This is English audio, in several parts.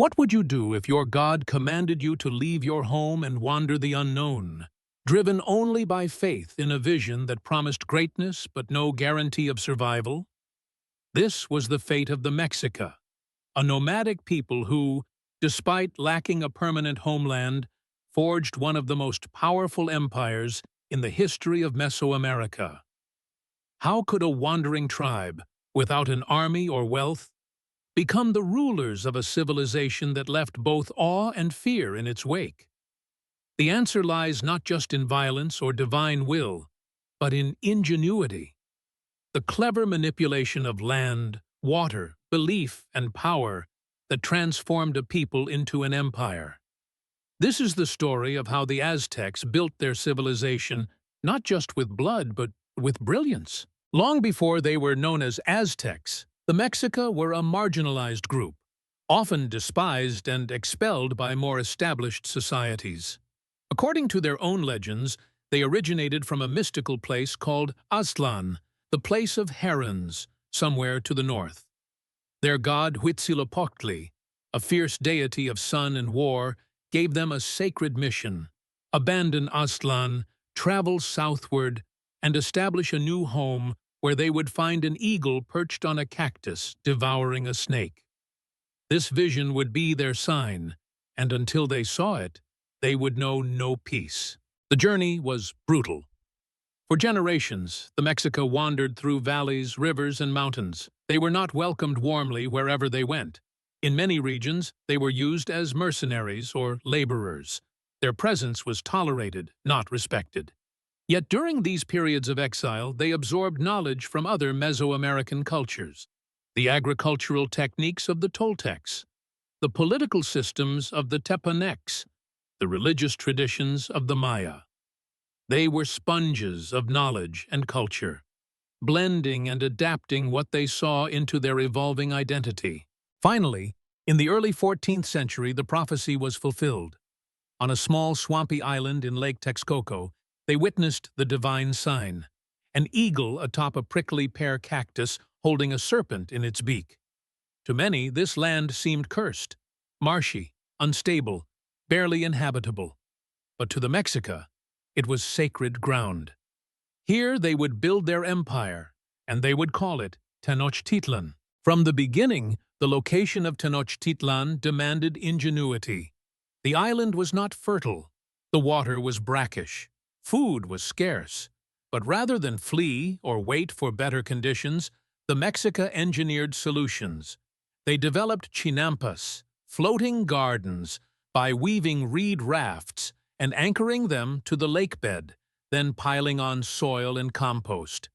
What would you do if your God commanded you to leave your home and wander the unknown, driven only by faith in a vision that promised greatness but no guarantee of survival? This was the fate of the Mexica, a nomadic people who, despite lacking a permanent homeland, forged one of the most powerful empires in the history of Mesoamerica. How could a wandering tribe, without an army or wealth, become the rulers of a civilization that left both awe and fear in its wake? The answer lies not just in violence or divine will, but in ingenuity, the clever manipulation of land, water, belief, and power that transformed a people into an empire. This is the story of how the Aztecs built their civilization not just with blood, but with brilliance. Long before they were known as Aztecs, the Mexica were a marginalized group, often despised and expelled by more established societies. According to their own legends, they originated from a mystical place called Aztlan, the place of herons, somewhere to the north. Their god Huitzilopochtli, a fierce deity of sun and war, gave them a sacred mission: abandon Aztlan, travel southward, and establish a new home where they would find an eagle perched on a cactus devouring a snake. This vision would be their sign, and until they saw it, they would know no peace. The journey was brutal. For generations, the Mexica wandered through valleys, rivers, and mountains. They were not welcomed warmly wherever they went. In many regions, they were used as mercenaries or laborers. Their presence was tolerated, not respected. Yet during these periods of exile, they absorbed knowledge from other Mesoamerican cultures: the agricultural techniques of the Toltecs, the political systems of the Tepanecs, the religious traditions of the Maya. They were sponges of knowledge and culture, blending and adapting what they saw into their evolving identity. Finally, in the early 14th century, the prophecy was fulfilled. On a small swampy island in Lake Texcoco, they witnessed the divine sign: an eagle atop a prickly pear cactus holding a serpent in its beak. To many, this land seemed cursed, marshy, unstable, barely inhabitable. But to the Mexica, it was sacred ground. Here they would build their empire, and they would call it Tenochtitlan. From the beginning, the location of Tenochtitlan demanded ingenuity. The island was not fertile, the water was brackish, food was scarce. But rather than flee or wait for better conditions, the Mexica engineered solutions. They developed chinampas, floating gardens, by weaving reed rafts and anchoring them to the lake bed, then piling on soil and compost.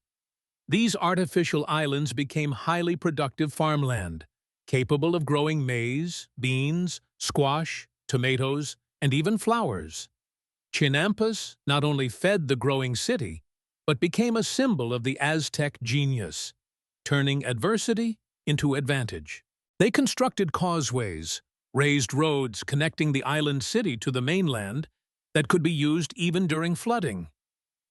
These artificial islands became highly productive farmland, capable of growing maize, beans, squash, tomatoes, and even flowers. Chinampas not only fed the growing city, but became a symbol of the Aztec genius, turning adversity into advantage. They constructed causeways, raised roads connecting the island city to the mainland that could be used even during flooding.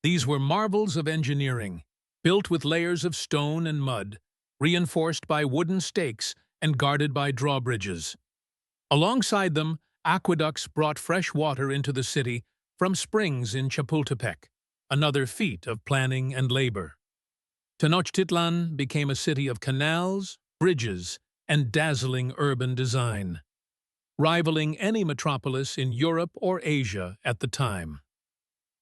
These were marvels of engineering, built with layers of stone and mud, reinforced by wooden stakes and guarded by drawbridges. Alongside them, aqueducts brought fresh water into the city from springs in Chapultepec, another feat of planning and labor. Tenochtitlan became a city of canals, bridges, and dazzling urban design, rivaling any metropolis in Europe or Asia at the time.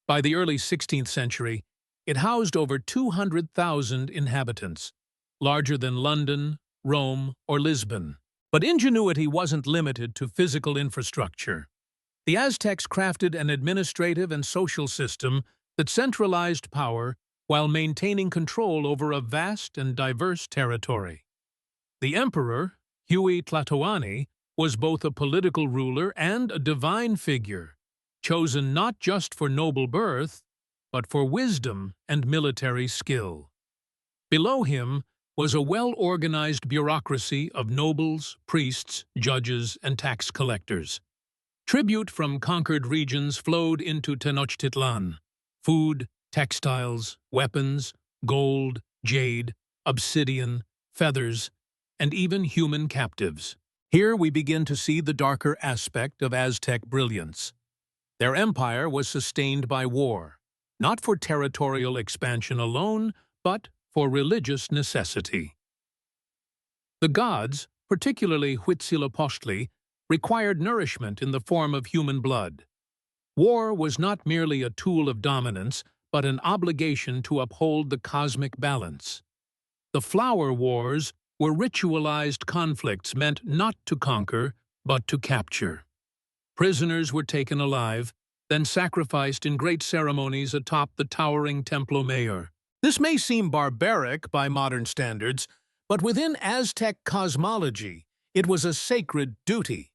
By the early 16th century, it housed over 200,000 inhabitants, larger than London, Rome, or Lisbon. But ingenuity wasn't limited to physical infrastructure. The Aztecs crafted an administrative and social system that centralized power while maintaining control over a vast and diverse territory. The emperor, Huitzilopochtli, was both a political ruler and a divine figure, chosen not just for noble birth, but for wisdom and military skill. Below him was a well-organized bureaucracy of nobles, priests, judges, and tax collectors. Tribute from conquered regions flowed into Tenochtitlan: food, textiles, weapons, gold, jade, obsidian, feathers, and even human captives. Here we begin to see the darker aspect of Aztec brilliance. Their empire was sustained by war, not for territorial expansion alone, but for religious necessity. The gods, particularly Huitzilopochtli, required nourishment in the form of human blood. War was not merely a tool of dominance, but an obligation to uphold the cosmic balance. The Flower Wars were ritualized conflicts meant not to conquer, but to capture. Prisoners were taken alive, then sacrificed in great ceremonies atop the towering Templo Mayor. This may seem barbaric by modern standards, but within Aztec cosmology, it was a sacred duty.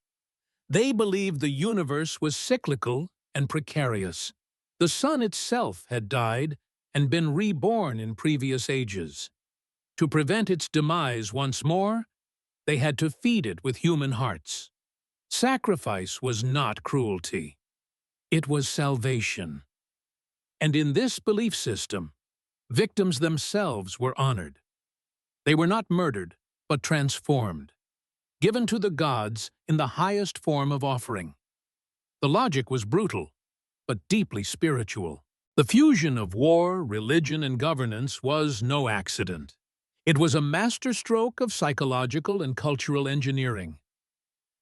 They believed the universe was cyclical and precarious. The sun itself had died and been reborn in previous ages. To prevent its demise once more, they had to feed it with human hearts. Sacrifice was not cruelty. It was salvation. And in this belief system, victims themselves were honored. They were not murdered, but transformed, given to the gods in the highest form of offering. The logic was brutal, but deeply spiritual. The fusion of war, religion, and governance was no accident. It was a masterstroke of psychological and cultural engineering.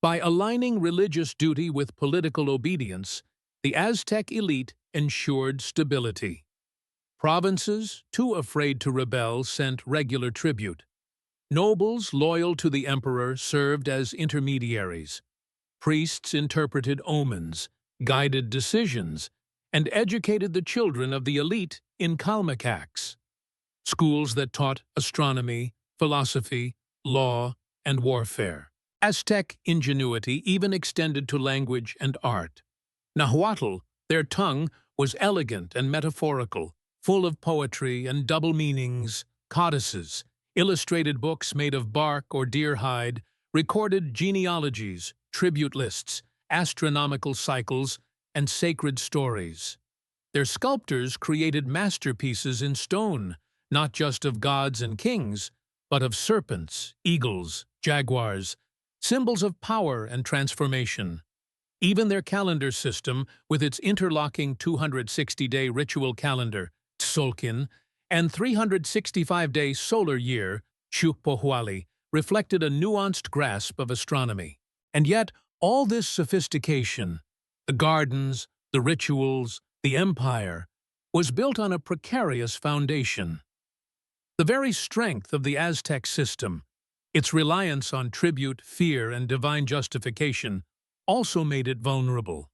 By aligning religious duty with political obedience, the Aztec elite ensured stability. Provinces, too afraid to rebel, sent regular tribute. Nobles loyal to the emperor served as intermediaries. Priests interpreted omens, guided decisions, and educated the children of the elite in Kalmakaks, schools that taught astronomy, philosophy, law, and warfare. Aztec ingenuity even extended to language and art. Nahuatl, their tongue, was elegant and metaphorical, full of poetry and double meanings, codices, illustrated books made of bark or deer hide, recorded genealogies, tribute lists, astronomical cycles, and sacred stories. Their sculptors created masterpieces in stone, not just of gods and kings, but of serpents, eagles, jaguars, symbols of power and transformation. Even their calendar system, with its interlocking 260-day ritual calendar, Tzolk'in, and 365-day solar year, Xiuhpohualli, reflected a nuanced grasp of astronomy. And yet, all this sophistication, the gardens, the rituals, the empire, was built on a precarious foundation. The very strength of the Aztec system, its reliance on tribute, fear, and divine justification, also made it vulnerable.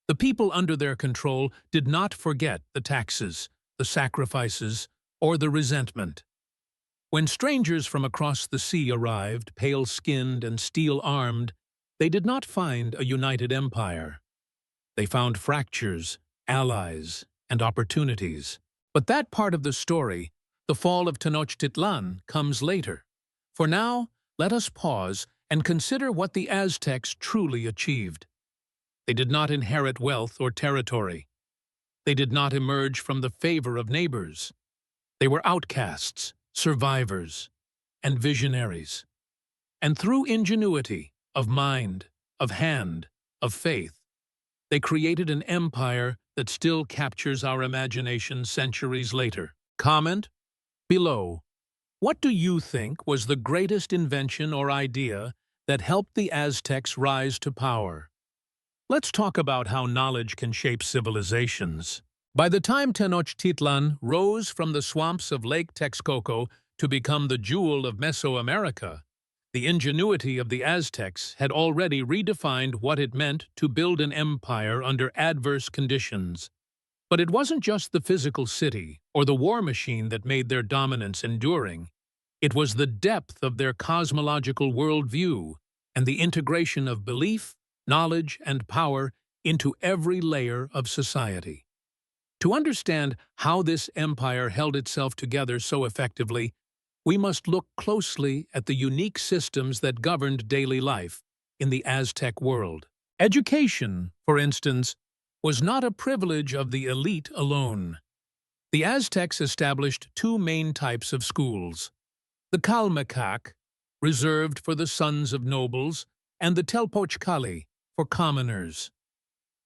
The people under their control did not forget the taxes, the sacrifices, or the resentment. When strangers from across the sea arrived, pale-skinned and steel-armed, they did not find a united empire. They found fractures, allies, and opportunities. But that part of the story, the fall of Tenochtitlan, comes later. For now, let us pause and consider what the Aztecs truly achieved. They did not inherit wealth or territory. They did not emerge from the favor of neighbors. They were outcasts, survivors, and visionaries. And through ingenuity, of mind, of hand, of faith, they created an empire that still captures our imagination centuries later. Comment below. What do you think was the greatest invention or idea that helped the Aztecs rise to power? Let's talk about how knowledge can shape civilizations. By the time Tenochtitlan rose from the swamps of Lake Texcoco to become the jewel of Mesoamerica, the ingenuity of the Aztecs had already redefined what it meant to build an empire under adverse conditions. But it wasn't just the physical city or the war machine that made their dominance enduring. It was the depth of their cosmological worldview and the integration of belief, knowledge, and power into every layer of society. To understand how this empire held itself together so effectively, we must look closely at the unique systems that governed daily life in the Aztec world. Education, for instance, was not a privilege of the elite alone. The Aztecs established two main types of schools. The Kalmakak, reserved for the sons of nobles, and the Telpochcali for commoners.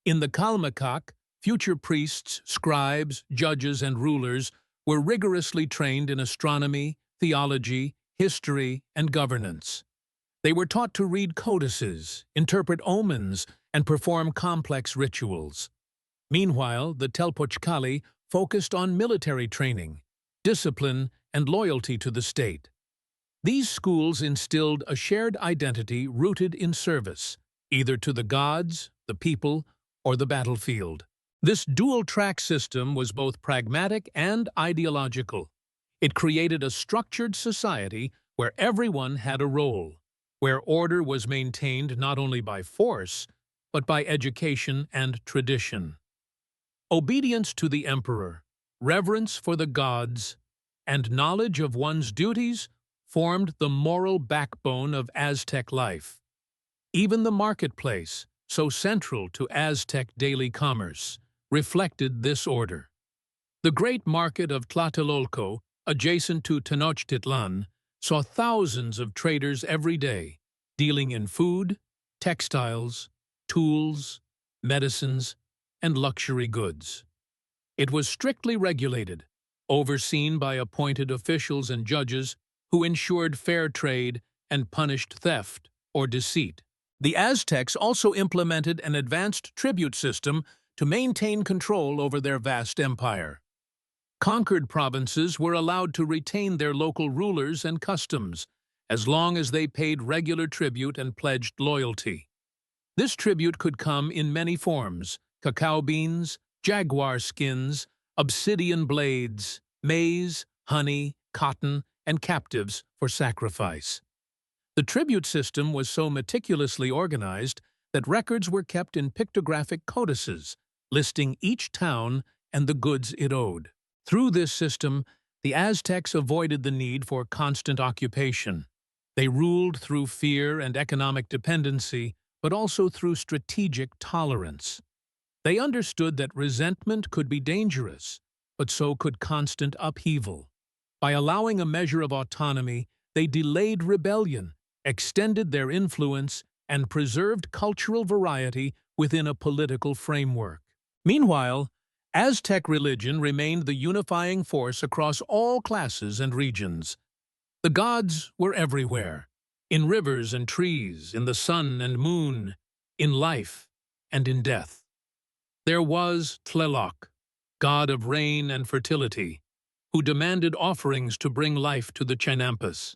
In the Kalmakak, future priests, scribes, judges, and rulers were rigorously trained in astronomy, theology, history, and governance. They were taught to read codices, interpret omens, and perform complex rituals. Meanwhile, the Telpochcali focused on military training, discipline, and loyalty to the state. These schools instilled a shared identity rooted in service, either to the gods, the people, or the battlefield. This dual-track system was both pragmatic and ideological. It created a structured society where everyone had a role, where order was maintained not only by force, but by education and tradition. Obedience to the emperor, reverence for the gods, and knowledge of one's duties formed the moral backbone of Aztec life. Even the marketplace, so central to Aztec daily commerce, reflected this order. The great market of Tlatelolco, adjacent to Tenochtitlan, saw thousands of traders every day, dealing in food, textiles, tools, medicines, and luxury goods. It was strictly regulated, overseen by appointed officials and judges who ensured fair trade and punished theft or deceit. The Aztecs also implemented an advanced tribute system to maintain control over their vast empire. Conquered provinces were allowed to retain their local rulers and customs, as long as they paid regular tribute and pledged loyalty. This tribute could come in many forms: cacao beans, jaguar skins, obsidian blades, maize, honey, cotton, and captives for sacrifice. The tribute system was so meticulously organized that records were kept in pictographic codices, listing each town and the goods it owed. Through this system, the Aztecs avoided the need for constant occupation. They ruled through fear and economic dependency, but also through strategic tolerance. They understood that resentment could be dangerous, but so could constant upheaval. By allowing a measure of autonomy, they delayed rebellion, extended their influence, and preserved cultural variety within a political framework. Meanwhile, Aztec religion remained the unifying force across all classes and regions. The gods were everywhere, in rivers and trees, in the sun and moon, in life and in death. There was Tlaloc, god of rain and fertility, who demanded offerings to bring life to the Chinampas.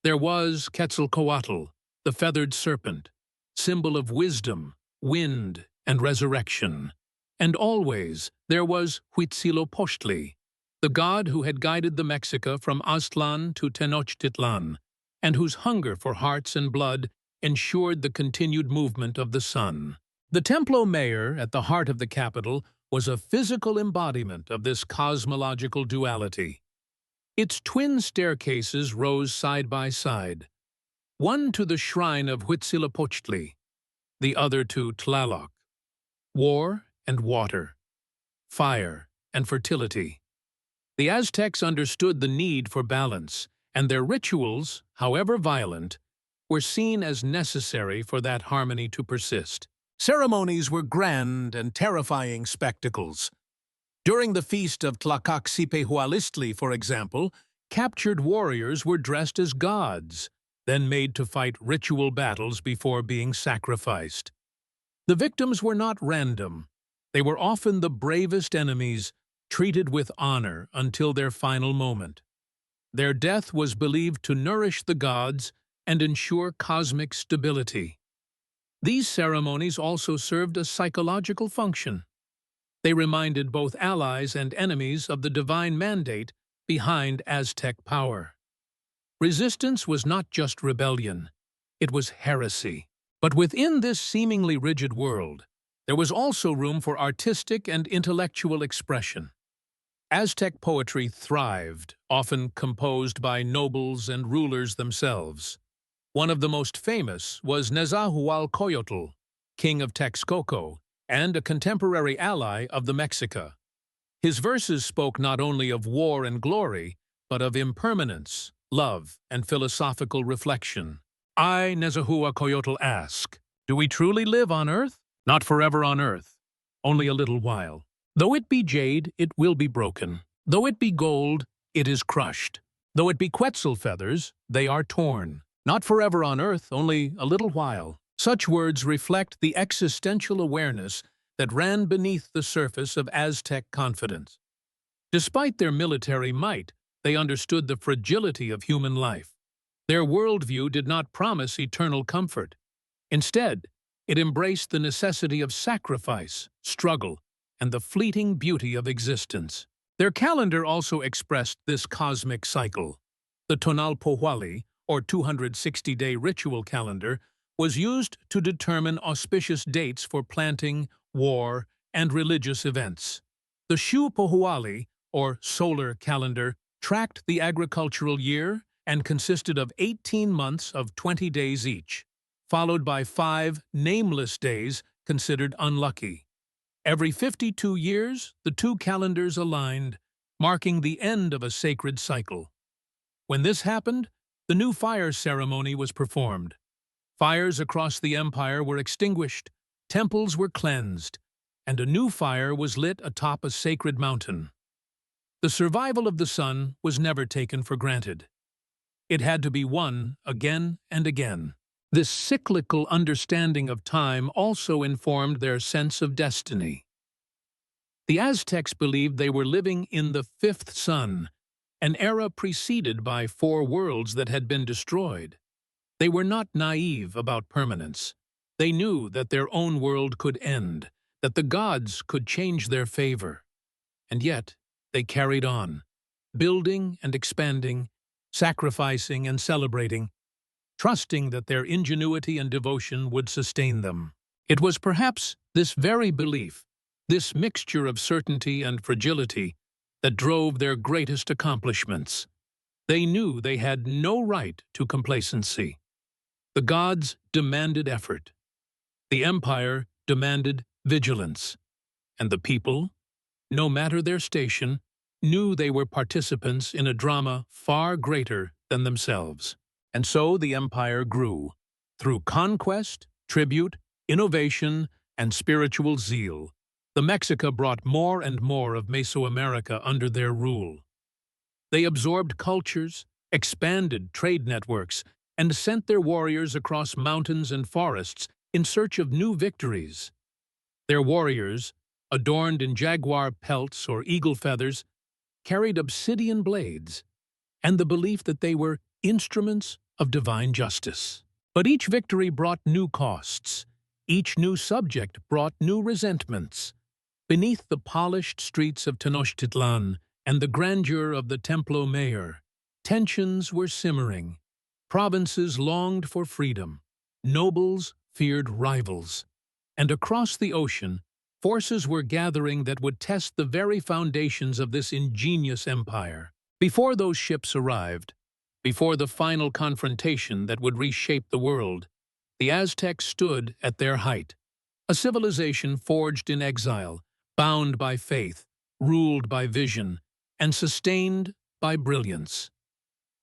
There was Quetzalcoatl, the feathered serpent, symbol of wisdom, wind, and resurrection. And always there was Huitzilopochtli, the god who had guided the Mexica from Aztlan to Tenochtitlan, and whose hunger for hearts and blood ensured the continued movement of the sun. The Templo Mayor, at the heart of the capital, was a physical embodiment of this cosmological duality. Its twin staircases rose side by side, one to the shrine of Huitzilopochtli, the other to Tlaloc. War and water, fire and fertility. The Aztecs understood the need for balance, and their rituals, however violent, were seen as necessary for that harmony to persist. Ceremonies were grand and terrifying spectacles. During the feast of Tlacaxipehualistli, for example, captured warriors were dressed as gods, then made to fight ritual battles before being sacrificed. The victims were not random. They were often the bravest enemies, treated with honor until their final moment. Their death was believed to nourish the gods and ensure cosmic stability. These ceremonies also served a psychological function. They reminded both allies and enemies of the divine mandate behind Aztec power. Resistance was not just rebellion, it was heresy. But within this seemingly rigid world, there was also room for artistic and intellectual expression. Aztec poetry thrived, often composed by nobles and rulers themselves. One of the most famous was Nezahualcoyotl, king of Texcoco, and a contemporary ally of the Mexica. His verses spoke not only of war and glory, but of impermanence, love, and philosophical reflection. I, Nezahualcoyotl, ask, do we truly live on earth? Not forever on earth, only a little while. Though it be jade, it will be broken. Though it be gold, it is crushed. Though it be quetzal feathers, they are torn. Not forever on earth, only a little while. Such words reflect the existential awareness that ran beneath the surface of Aztec confidence. Despite their military might, they understood the fragility of human life. Their worldview did not promise eternal comfort. Instead, it embraced the necessity of sacrifice, struggle, and the fleeting beauty of existence. Their calendar also expressed this cosmic cycle. The Tonalpohualli, or 260-day ritual calendar, was used to determine auspicious dates for planting, war, and religious events. The Xiuhpohualli, or solar calendar, tracked the agricultural year and consisted of 18 months of 20 days each, followed by 5 nameless days considered unlucky. Every 52 years, the two calendars aligned, marking the end of a sacred cycle. When this happened, the new fire ceremony was performed. Fires across the empire were extinguished, temples were cleansed, and a new fire was lit atop a sacred mountain. The survival of the sun was never taken for granted. It had to be won again and again. This cyclical understanding of time also informed their sense of destiny. The Aztecs believed they were living in the fifth sun, an era preceded by 4 worlds that had been destroyed. They were not naive about permanence. They knew that their own world could end, that the gods could change their favor. And yet, they carried on, building and expanding, sacrificing and celebrating, trusting that their ingenuity and devotion would sustain them. It was perhaps this very belief, this mixture of certainty and fragility, that drove their greatest accomplishments. They knew they had no right to complacency. The gods demanded effort. The empire demanded vigilance. And the people, no matter their station, knew they were participants in a drama far greater than themselves. And so the empire grew, through conquest, tribute, innovation, and spiritual zeal. The Mexica brought more and more of Mesoamerica under their rule. They absorbed cultures, expanded trade networks, and sent their warriors across mountains and forests in search of new victories. Their warriors, adorned in jaguar pelts or eagle feathers, carried obsidian blades, and the belief that they were instruments of divine justice. But each victory brought new costs. Each new subject brought new resentments. Beneath the polished streets of Tenochtitlan and the grandeur of the Templo Mayor, tensions were simmering. Provinces longed for freedom. Nobles feared rivals. And across the ocean, forces were gathering that would test the very foundations of this ingenious empire. Before those ships arrived, before the final confrontation that would reshape the world, the Aztecs stood at their height, a civilization forged in exile, bound by faith, ruled by vision, and sustained by brilliance.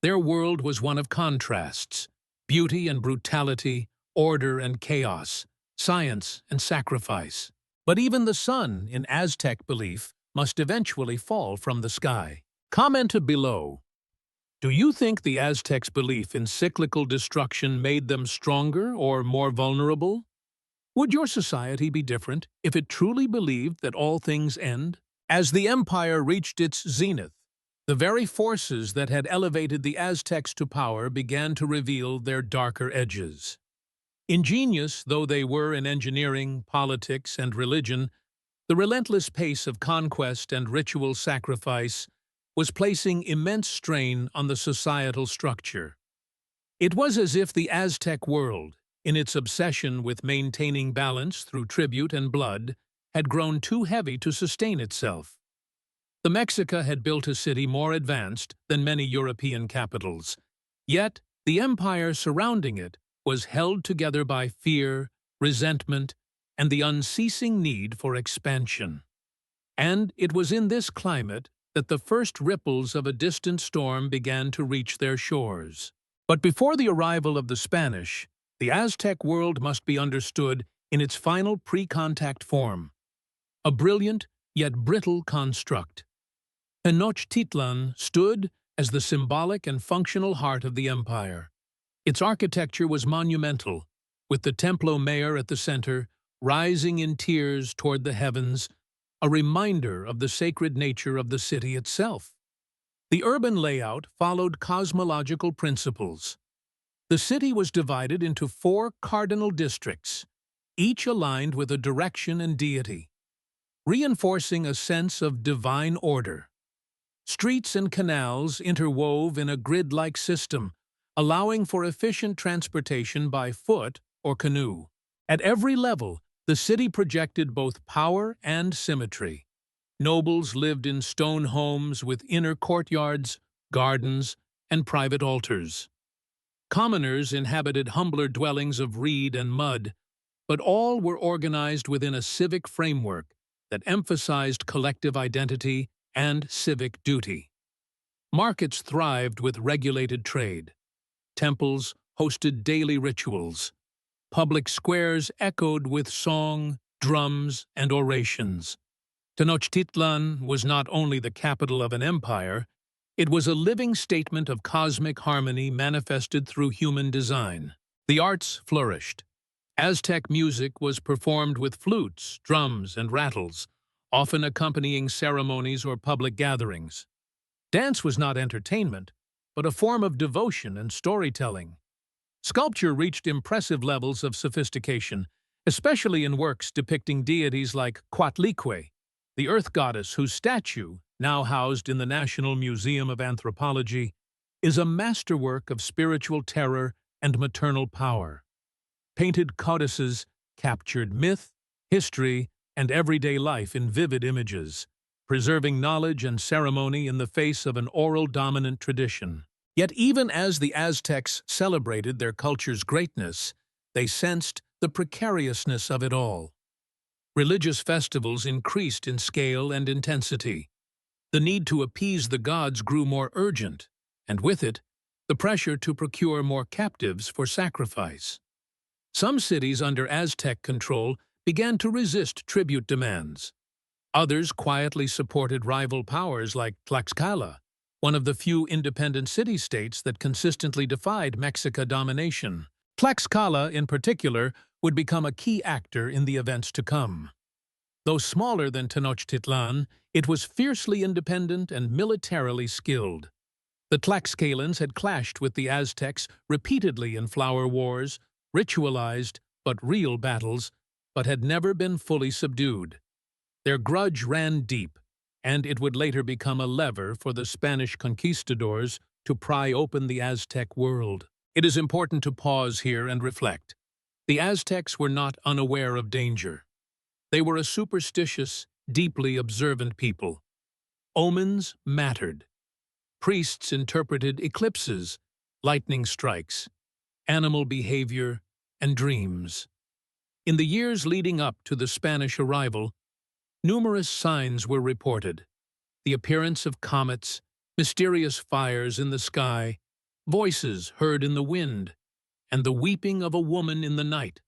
Their world was one of contrasts, beauty and brutality, order and chaos, science and sacrifice. But even the sun, in Aztec belief, must eventually fall from the sky. Comment below. Do you think the Aztecs' belief in cyclical destruction made them stronger or more vulnerable? Would your society be different if it truly believed that all things end? As the empire reached its zenith, the very forces that had elevated the Aztecs to power began to reveal their darker edges. Ingenious though they were in engineering, politics, and religion, the relentless pace of conquest and ritual sacrifice was placing immense strain on the societal structure. It was as if the Aztec world, in its obsession with maintaining balance through tribute and blood, had grown too heavy to sustain itself. The Mexica had built a city more advanced than many European capitals, yet the empire surrounding it was held together by fear, resentment, and the unceasing need for expansion. And it was in this climate that the first ripples of a distant storm began to reach their shores. But before the arrival of the Spanish, the Aztec world must be understood in its final pre-contact form, a brilliant yet brittle construct. Tenochtitlan stood as the symbolic and functional heart of the empire. Its architecture was monumental, with the Templo Mayor at the center, rising in tiers toward the heavens, a reminder of the sacred nature of the city itself. The urban layout followed cosmological principles. The city was divided into 4 cardinal districts, each aligned with a direction and deity, reinforcing a sense of divine order. Streets and canals interwove in a grid-like system, allowing for efficient transportation by foot or canoe. At every level, the city projected both power and symmetry. Nobles lived in stone homes with inner courtyards, gardens, and private altars. Commoners inhabited humbler dwellings of reed and mud, but all were organized within a civic framework that emphasized collective identity and civic duty. Markets thrived with regulated trade. Temples hosted daily rituals. Public squares echoed with song, drums, and orations. Tenochtitlan was not only the capital of an empire, it was a living statement of cosmic harmony manifested through human design. The arts flourished. Aztec music was performed with flutes, drums, and rattles, often accompanying ceremonies or public gatherings. Dance was not entertainment, but a form of devotion and storytelling. Sculpture reached impressive levels of sophistication, especially in works depicting deities like Coatlicue, the earth goddess whose statue, now housed in the National Museum of Anthropology, is a masterwork of spiritual terror and maternal power. Painted codices captured myth, history, and everyday life in vivid images, preserving knowledge and ceremony in the face of an oral-dominant tradition. Yet even as the Aztecs celebrated their culture's greatness, they sensed the precariousness of it all. Religious festivals increased in scale and intensity. The need to appease the gods grew more urgent, and with it, the pressure to procure more captives for sacrifice. Some cities under Aztec control began to resist tribute demands. Others quietly supported rival powers like Tlaxcala, one of the few independent city-states that consistently defied Mexica domination. Tlaxcala, in particular, would become a key actor in the events to come. Though smaller than Tenochtitlan, it was fiercely independent and militarily skilled. The Tlaxcalans had clashed with the Aztecs repeatedly in flower wars, ritualized but real battles, but had never been fully subdued. Their grudge ran deep, and it would later become a lever for the Spanish conquistadors to pry open the Aztec world. It is important to pause here and reflect. The Aztecs were not unaware of danger. They were a superstitious, deeply observant people. Omens mattered. Priests interpreted eclipses, lightning strikes, animal behavior, and dreams. In the years leading up to the Spanish arrival, numerous signs were reported: the appearance of comets, mysterious fires in the sky, voices heard in the wind, and the weeping of a woman in the night,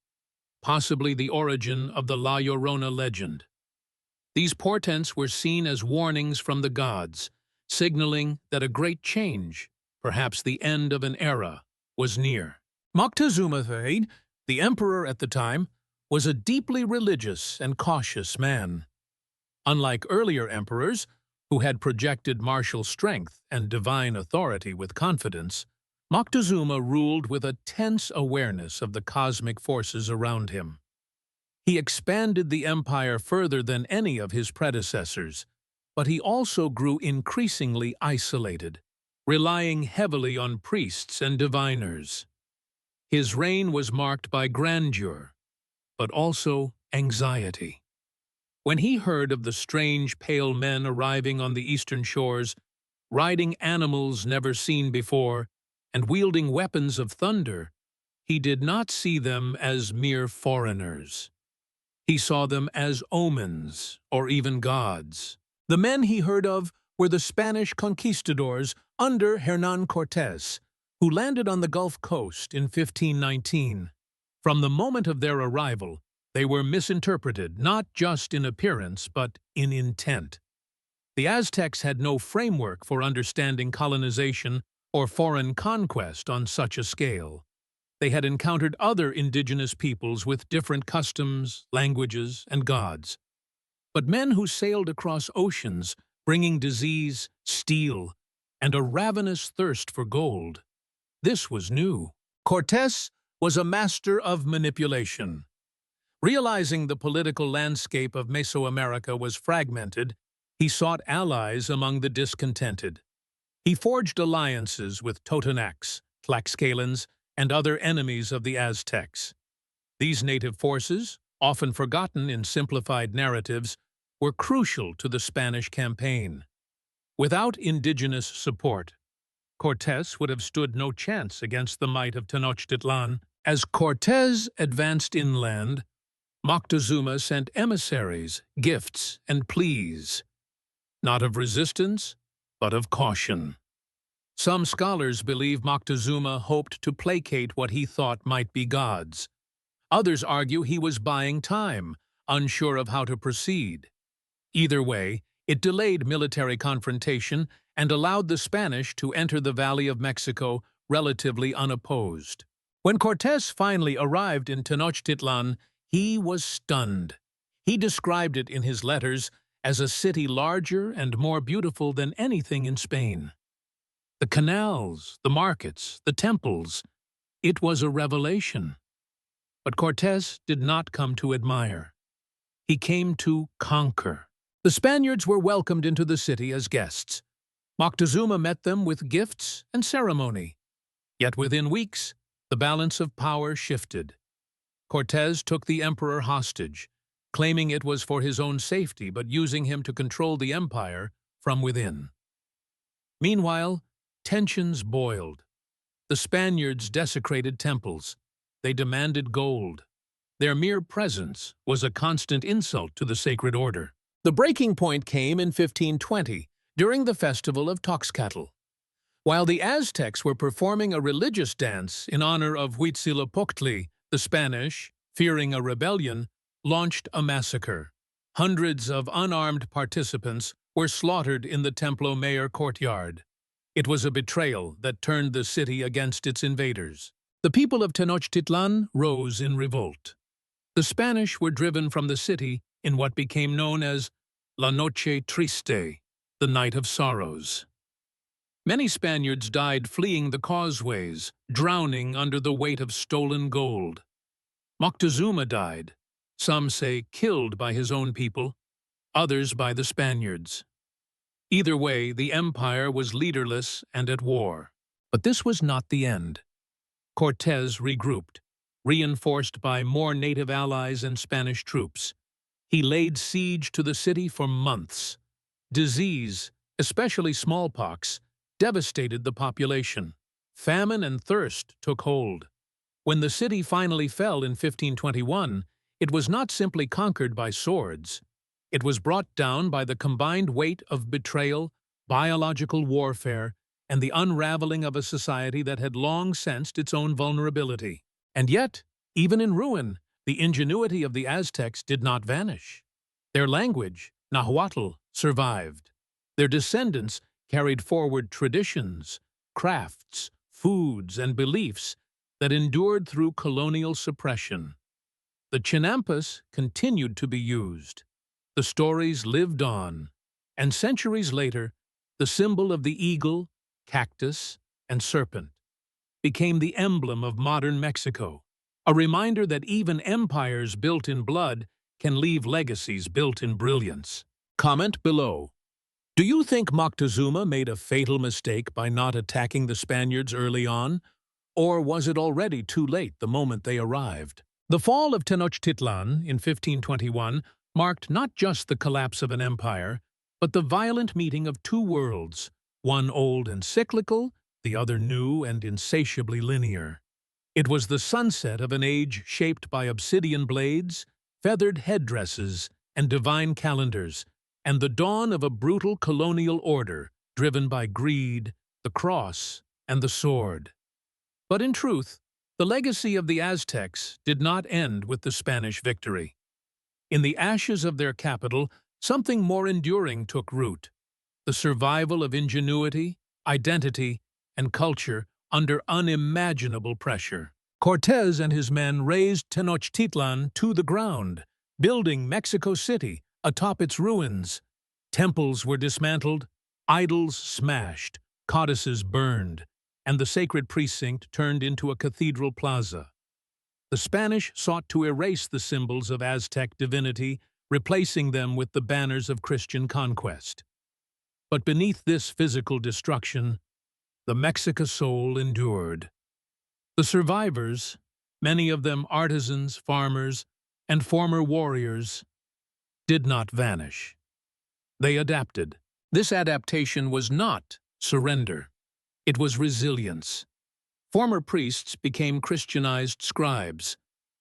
possibly the origin of the La Llorona legend. These portents were seen as warnings from the gods, signaling that a great change, perhaps the end of an era, was near. Moctezuma III, the emperor at the time, was a deeply religious and cautious man. Unlike earlier emperors, who had projected martial strength and divine authority with confidence, Moctezuma ruled with a tense awareness of the cosmic forces around him. He expanded the empire further than any of his predecessors, but he also grew increasingly isolated, relying heavily on priests and diviners. His reign was marked by grandeur, but also anxiety. When he heard of the strange pale men arriving on the eastern shores, riding animals never seen before, and wielding weapons of thunder, he did not see them as mere foreigners. He saw them as omens, or even gods. The men he heard of were the Spanish conquistadors under Hernán Cortés, who landed on the Gulf Coast in 1519. From the moment of their arrival, they were misinterpreted not just in appearance but in intent. The Aztecs had no framework for understanding colonization or foreign conquest on such a scale. They had encountered other indigenous peoples with different customs, languages, and gods. But men who sailed across oceans, bringing disease, steel, and a ravenous thirst for gold. This was new. Cortés was a master of manipulation. Realizing the political landscape of Mesoamerica was fragmented, he sought allies among the discontented. He forged alliances with Totonacs, Tlaxcalans, and other enemies of the Aztecs. These native forces, often forgotten in simplified narratives, were crucial to the Spanish campaign. Without indigenous support, Cortés would have stood no chance against the might of Tenochtitlan. As Cortés advanced inland, Moctezuma sent emissaries, gifts, and pleas, not of resistance, but of caution. Some scholars believe Moctezuma hoped to placate what he thought might be gods. Others argue he was buying time, unsure of how to proceed. Either way, it delayed military confrontation and allowed the Spanish to enter the Valley of Mexico relatively unopposed. When Cortés finally arrived in Tenochtitlan, he was stunned. He described it in his letters as a city larger and more beautiful than anything in Spain. The canals, the markets, the temples, it was a revelation. But Cortés did not come to admire. He came to conquer. The Spaniards were welcomed into the city as guests. Moctezuma met them with gifts and ceremony. Yet within weeks, the balance of power shifted. Cortés took the emperor hostage, claiming it was for his own safety but using him to control the empire from within. Meanwhile, tensions boiled. The Spaniards desecrated temples. They demanded gold. Their mere presence was a constant insult to the sacred order. The breaking point came in 1520, during the festival of Tenochtitlan. While the Aztecs were performing a religious dance in honor of Huitzilopochtli, the Spanish, fearing a rebellion, launched a massacre. Hundreds of unarmed participants were slaughtered in the Templo Mayor courtyard. It was a betrayal that turned the city against its invaders. The people of Tenochtitlan rose in revolt. The Spanish were driven from the city in what became known as La Noche Triste, the Night of Sorrows. Many Spaniards died fleeing the causeways, drowning under the weight of stolen gold. Moctezuma died, some say killed by his own people, others by the Spaniards. Either way, the empire was leaderless and at war. But this was not the end. Cortés regrouped, reinforced by more native allies and Spanish troops. He laid siege to the city for months. Disease, especially smallpox, devastated the population. Famine and thirst took hold. When the city finally fell in 1521, it was not simply conquered by swords. It was brought down by the combined weight of betrayal, biological warfare, and the unraveling of a society that had long sensed its own vulnerability. And yet, even in ruin, the ingenuity of the Aztecs did not vanish. Their language, Nahuatl, survived. Their descendants carried forward traditions, crafts, foods, and beliefs that endured through colonial suppression. The chinampas continued to be used. The stories lived on, and centuries later, the symbol of the eagle, cactus, and serpent became the emblem of modern Mexico, a reminder that even empires built in blood can leave legacies built in brilliance. Comment below. Do you think Moctezuma made a fatal mistake by not attacking the Spaniards early on? Or was it already too late the moment they arrived? The fall of Tenochtitlan in 1521 marked not just the collapse of an empire, but the violent meeting of two worlds, one old and cyclical, the other new and insatiably linear. It was the sunset of an age shaped by obsidian blades, feathered headdresses, and divine calendars, and the dawn of a brutal colonial order driven by greed, the cross, and the sword. But in truth, the legacy of the Aztecs did not end with the Spanish victory. In the ashes of their capital, something more enduring took root: the survival of ingenuity, identity, and culture under unimaginable pressure. Cortés and his men razed Tenochtitlan to the ground, building Mexico City atop its ruins. Temples were dismantled, idols smashed, codices burned, and the sacred precinct turned into a cathedral plaza. The Spanish sought to erase the symbols of Aztec divinity, replacing them with the banners of Christian conquest. But beneath this physical destruction, the Mexica soul endured. The survivors, many of them artisans, farmers, and former warriors, did not vanish. They adapted. This adaptation was not surrender. It was resilience. Former priests became Christianized scribes.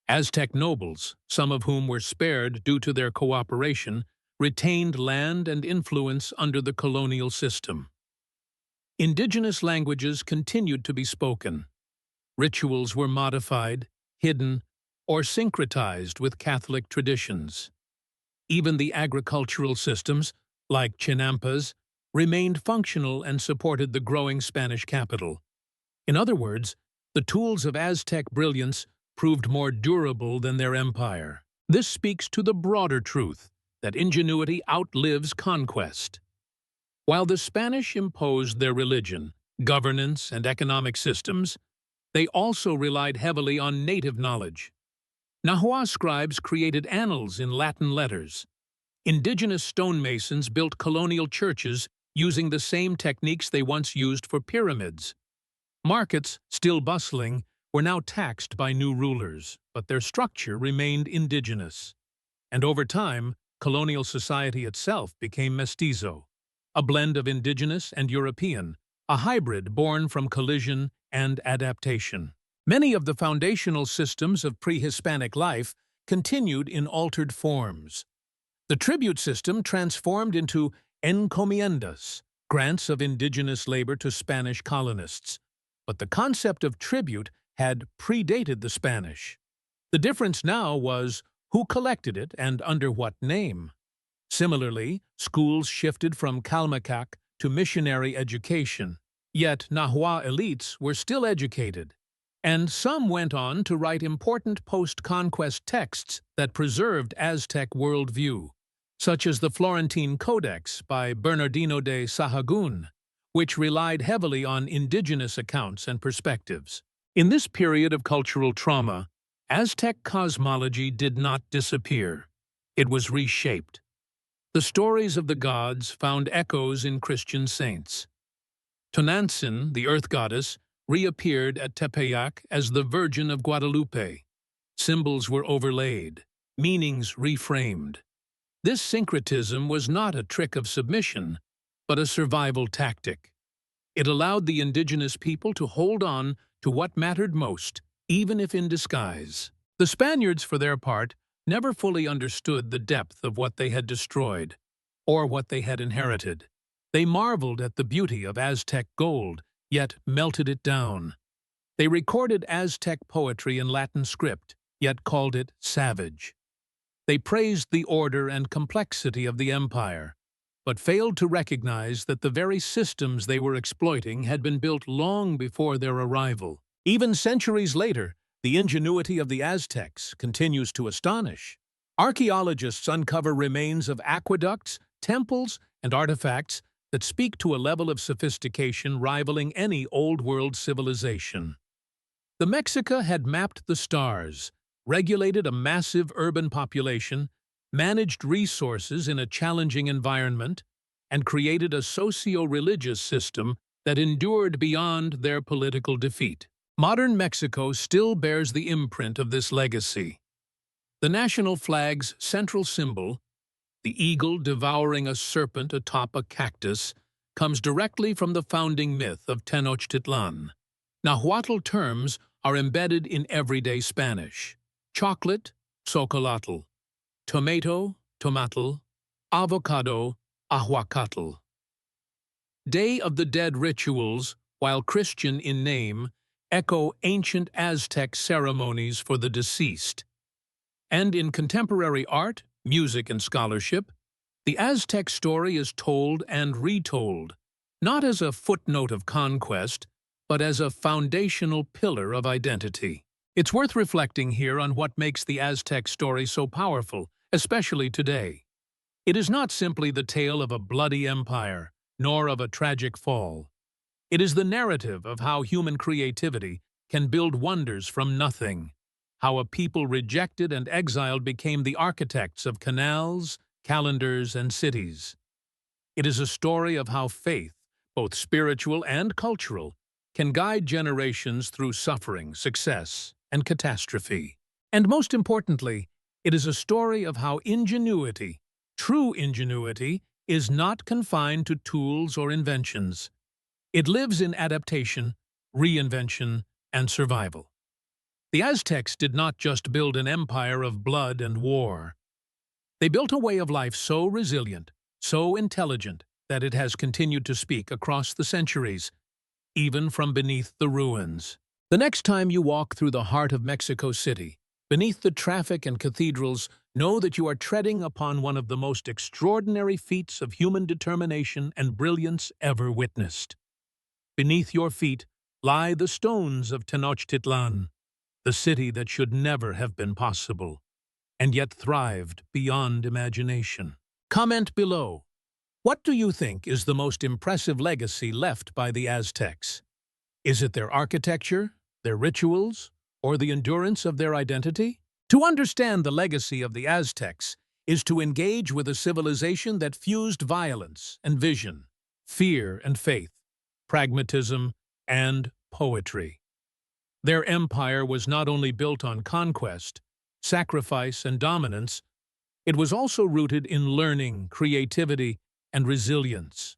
Aztec nobles, some of whom were spared due to their cooperation, retained land and influence under the colonial system. Indigenous languages continued to be spoken. Rituals were modified, hidden, or syncretized with Catholic traditions. Even the agricultural systems, like chinampas, remained functional and supported the growing Spanish capital. In other words, the tools of Aztec brilliance proved more durable than their empire. This speaks to the broader truth that ingenuity outlives conquest. While the Spanish imposed their religion, governance, and economic systems, they also relied heavily on native knowledge. Nahua scribes created annals in Latin letters. Indigenous stonemasons built colonial churches using the same techniques they once used for pyramids. Markets, still bustling, were now taxed by new rulers, but their structure remained indigenous. And over time, colonial society itself became mestizo, a blend of indigenous and European, a hybrid born from collision and adaptation. Many of the foundational systems of pre-Hispanic life continued in altered forms. The tribute system transformed into encomiendas, grants of indigenous labor to Spanish colonists. But the concept of tribute had predated the Spanish. The difference now was who collected it and under what name. Similarly, schools shifted from Calmecac to missionary education. Yet Nahua elites were still educated, and some went on to write important post-conquest texts that preserved Aztec worldview, such as the Florentine Codex by Bernardino de Sahagún, which relied heavily on indigenous accounts and perspectives. In this period of cultural trauma, Aztec cosmology did not disappear. It was reshaped. The stories of the gods found echoes in Christian saints. Tonantzin, the earth goddess, reappeared at Tepeyac as the Virgin of Guadalupe. Symbols were overlaid, meanings reframed. This syncretism was not a trick of submission, but a survival tactic. It allowed the indigenous people to hold on to what mattered most, even if in disguise. The Spaniards, for their part, never fully understood the depth of what they had destroyed, or what they had inherited. They marveled at the beauty of Aztec gold, yet melted it down. They recorded Aztec poetry in Latin script, yet called it savage. They praised the order and complexity of the empire, but failed to recognize that the very systems they were exploiting had been built long before their arrival. Even centuries later, the ingenuity of the Aztecs continues to astonish. Archaeologists uncover remains of aqueducts, temples, and artifacts that speak to a level of sophistication rivaling any Old World civilization. The Mexica had mapped the stars, regulated a massive urban population, managed resources in a challenging environment, and created a socio-religious system that endured beyond their political defeat. Modern Mexico still bears the imprint of this legacy. The national flag's central symbol, the eagle devouring a serpent atop a cactus, comes directly from the founding myth of Tenochtitlan. Nahuatl terms are embedded in everyday Spanish: chocolate, xocolotl; tomato, tomatl; avocado, ahuacatl. Day of the Dead rituals, while Christian in name, echo ancient Aztec ceremonies for the deceased. And in contemporary art, music, and scholarship, the Aztec story is told and retold, not as a footnote of conquest, but as a foundational pillar of identity. It's worth reflecting here on what makes the Aztec story so powerful, especially today. It is not simply the tale of a bloody empire, nor of a tragic fall. It is the narrative of how human creativity can build wonders from nothing, how a people rejected and exiled became the architects of canals, calendars, and cities. It is a story of how faith, both spiritual and cultural, can guide generations through suffering, success, and catastrophe. And most importantly, it is a story of how ingenuity, true ingenuity, is not confined to tools or inventions. It lives in adaptation, reinvention, and survival. The Aztecs did not just build an empire of blood and war. They built a way of life so resilient, so intelligent, that it has continued to speak across the centuries, even from beneath the ruins. The next time you walk through the heart of Mexico City, beneath the traffic and cathedrals, know that you are treading upon one of the most extraordinary feats of human determination and brilliance ever witnessed. Beneath your feet lie the stones of Tenochtitlán, the city that should never have been possible, and yet thrived beyond imagination. Comment below. What do you think is the most impressive legacy left by the Aztecs? Is it their architecture, their rituals, or the endurance of their identity? To understand the legacy of the Aztecs is to engage with a civilization that fused violence and vision, fear and faith, pragmatism and poetry. Their empire was not only built on conquest, sacrifice, and dominance, it was also rooted in learning, creativity, and resilience.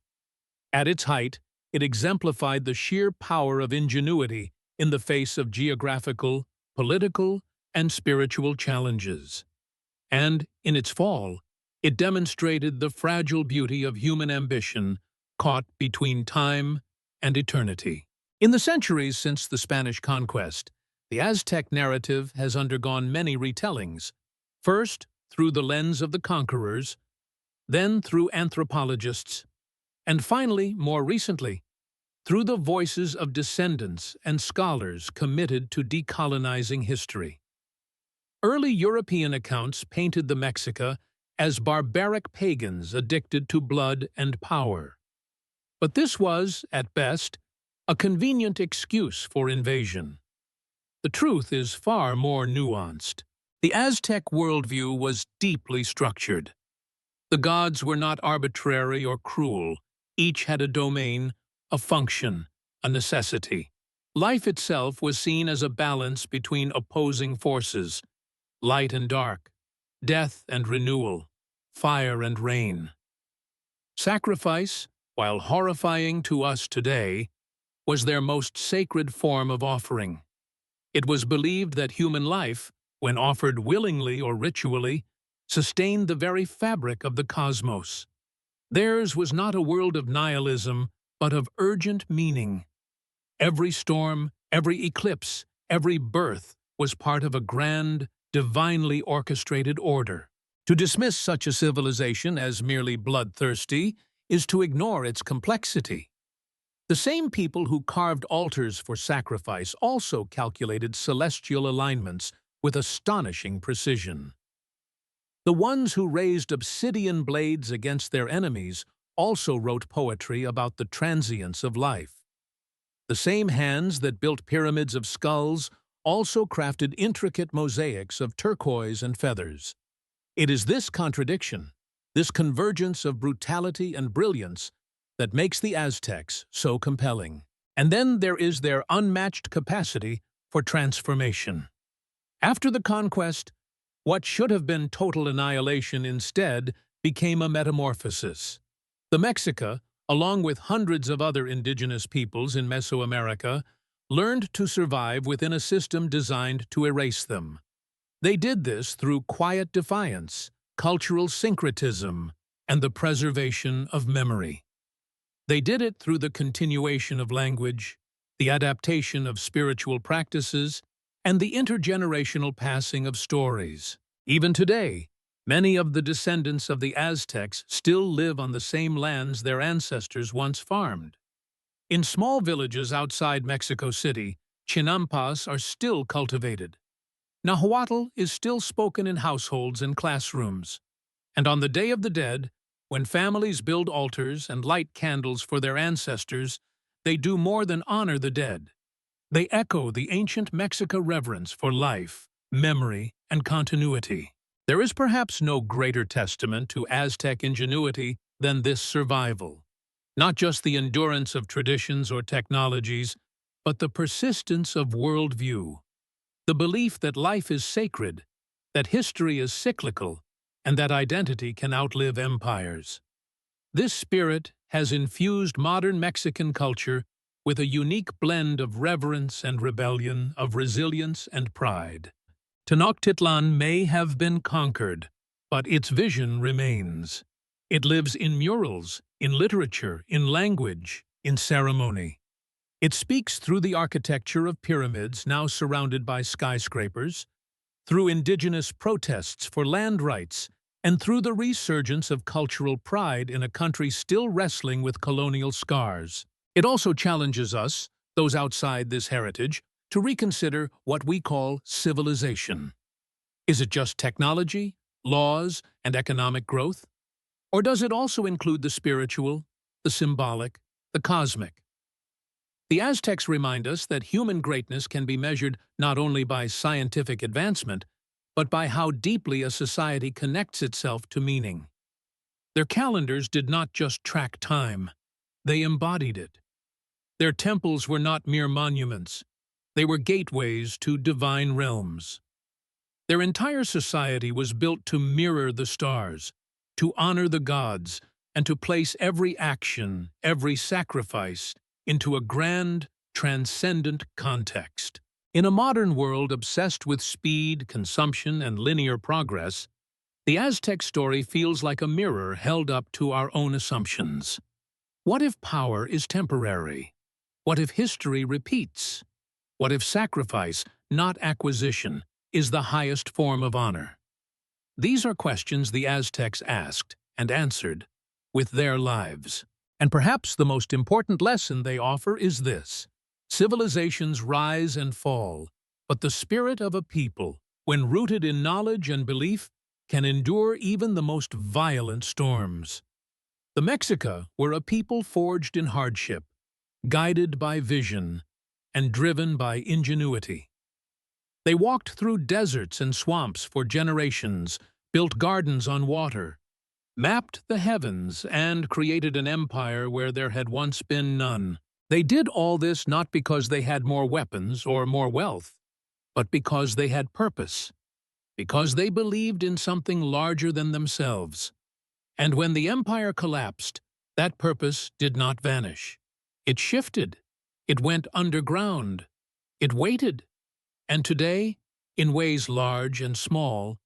At its height, it exemplified the sheer power of ingenuity in the face of geographical, political, and spiritual challenges. And, in its fall, it demonstrated the fragile beauty of human ambition caught between time and eternity. In the centuries since the Spanish conquest, the Aztec narrative has undergone many retellings, first through the lens of the conquerors, then through anthropologists, and finally, more recently, through the voices of descendants and scholars committed to decolonizing history. Early European accounts painted the Mexica as barbaric pagans addicted to blood and power. But this was, at best, a convenient excuse for invasion. The truth is far more nuanced. The Aztec worldview was deeply structured. The gods were not arbitrary or cruel. Each had a domain, a function, a necessity. Life itself was seen as a balance between opposing forces, light and dark, death and renewal, fire and rain. Sacrifice, while horrifying to us today, was their most sacred form of offering. It was believed that human life, when offered willingly or ritually, sustained the very fabric of the cosmos. Theirs was not a world of nihilism, but of urgent meaning. Every storm, every eclipse, every birth was part of a grand, divinely orchestrated order. To dismiss such a civilization as merely bloodthirsty is to ignore its complexity. The same people who carved altars for sacrifice also calculated celestial alignments with astonishing precision. The ones who raised obsidian blades against their enemies also wrote poetry about the transience of life. The same hands that built pyramids of skulls also crafted intricate mosaics of turquoise and feathers. It is this contradiction, this convergence of brutality and brilliance, that makes the Aztecs so compelling. And then there is their unmatched capacity for transformation. After the conquest, what should have been total annihilation instead became a metamorphosis. The Mexica, along with hundreds of other indigenous peoples in Mesoamerica, learned to survive within a system designed to erase them. They did this through quiet defiance, cultural syncretism, and the preservation of memory. They did it through the continuation of language, the adaptation of spiritual practices, and the intergenerational passing of stories. Even today, many of the descendants of the Aztecs still live on the same lands their ancestors once farmed. In small villages outside Mexico City, chinampas are still cultivated. Nahuatl is still spoken in households and classrooms. And on the Day of the Dead, when families build altars and light candles for their ancestors, they do more than honor the dead. They echo the ancient Mexica reverence for life, memory, and continuity. There is perhaps no greater testament to Aztec ingenuity than this survival. Not just the endurance of traditions or technologies, but the persistence of worldview. The belief that life is sacred, that history is cyclical, and that identity can outlive empires. This spirit has infused modern Mexican culture with a unique blend of reverence and rebellion, of resilience and pride. Tenochtitlán may have been conquered, but its vision remains. It lives in murals, in literature, in language, in ceremony. It speaks through the architecture of pyramids now surrounded by skyscrapers, through indigenous protests for land rights, and through the resurgence of cultural pride in a country still wrestling with colonial scars. It also challenges us, those outside this heritage, to reconsider what we call civilization. Is it just technology, laws, and economic growth? Or does it also include the spiritual, the symbolic, the cosmic? The Aztecs remind us that human greatness can be measured not only by scientific advancement, but by how deeply a society connects itself to meaning. Their calendars did not just track time, they embodied it. Their temples were not mere monuments, they were gateways to divine realms. Their entire society was built to mirror the stars, to honor the gods, and to place every action, every sacrifice, into a grand, transcendent context. In a modern world obsessed with speed, consumption, and linear progress, the Aztec story feels like a mirror held up to our own assumptions. What if power is temporary? What if history repeats? What if sacrifice, not acquisition, is the highest form of honor? These are questions the Aztecs asked and answered with their lives. And perhaps the most important lesson they offer is this: civilizations rise and fall, but the spirit of a people, when rooted in knowledge and belief, can endure even the most violent storms. The Mexica were a people forged in hardship, guided by vision, and driven by ingenuity. They walked through deserts and swamps for generations, built gardens on water, mapped the heavens, and created an empire where there had once been none. They did all this not because they had more weapons or more wealth, but because they had purpose, because they believed in something larger than themselves. And when the empire collapsed, that purpose did not vanish. It shifted. It went underground. It waited. And today, in ways large and small,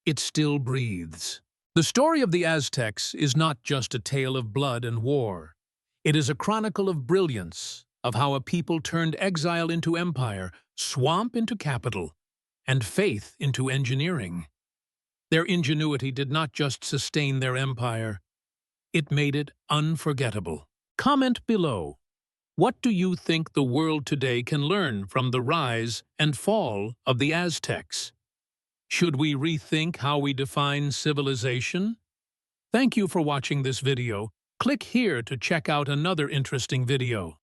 it still breathes. The story of the Aztecs is not just a tale of blood and war. It is a chronicle of brilliance, of how a people turned exile into empire, swamp into capital, and faith into engineering. Their ingenuity did not just sustain their empire, it made it unforgettable. Comment below. What do you think the world today can learn from the rise and fall of the Aztecs? Should we rethink how we define civilization? Thank you for watching this video. Click here to check out another interesting video.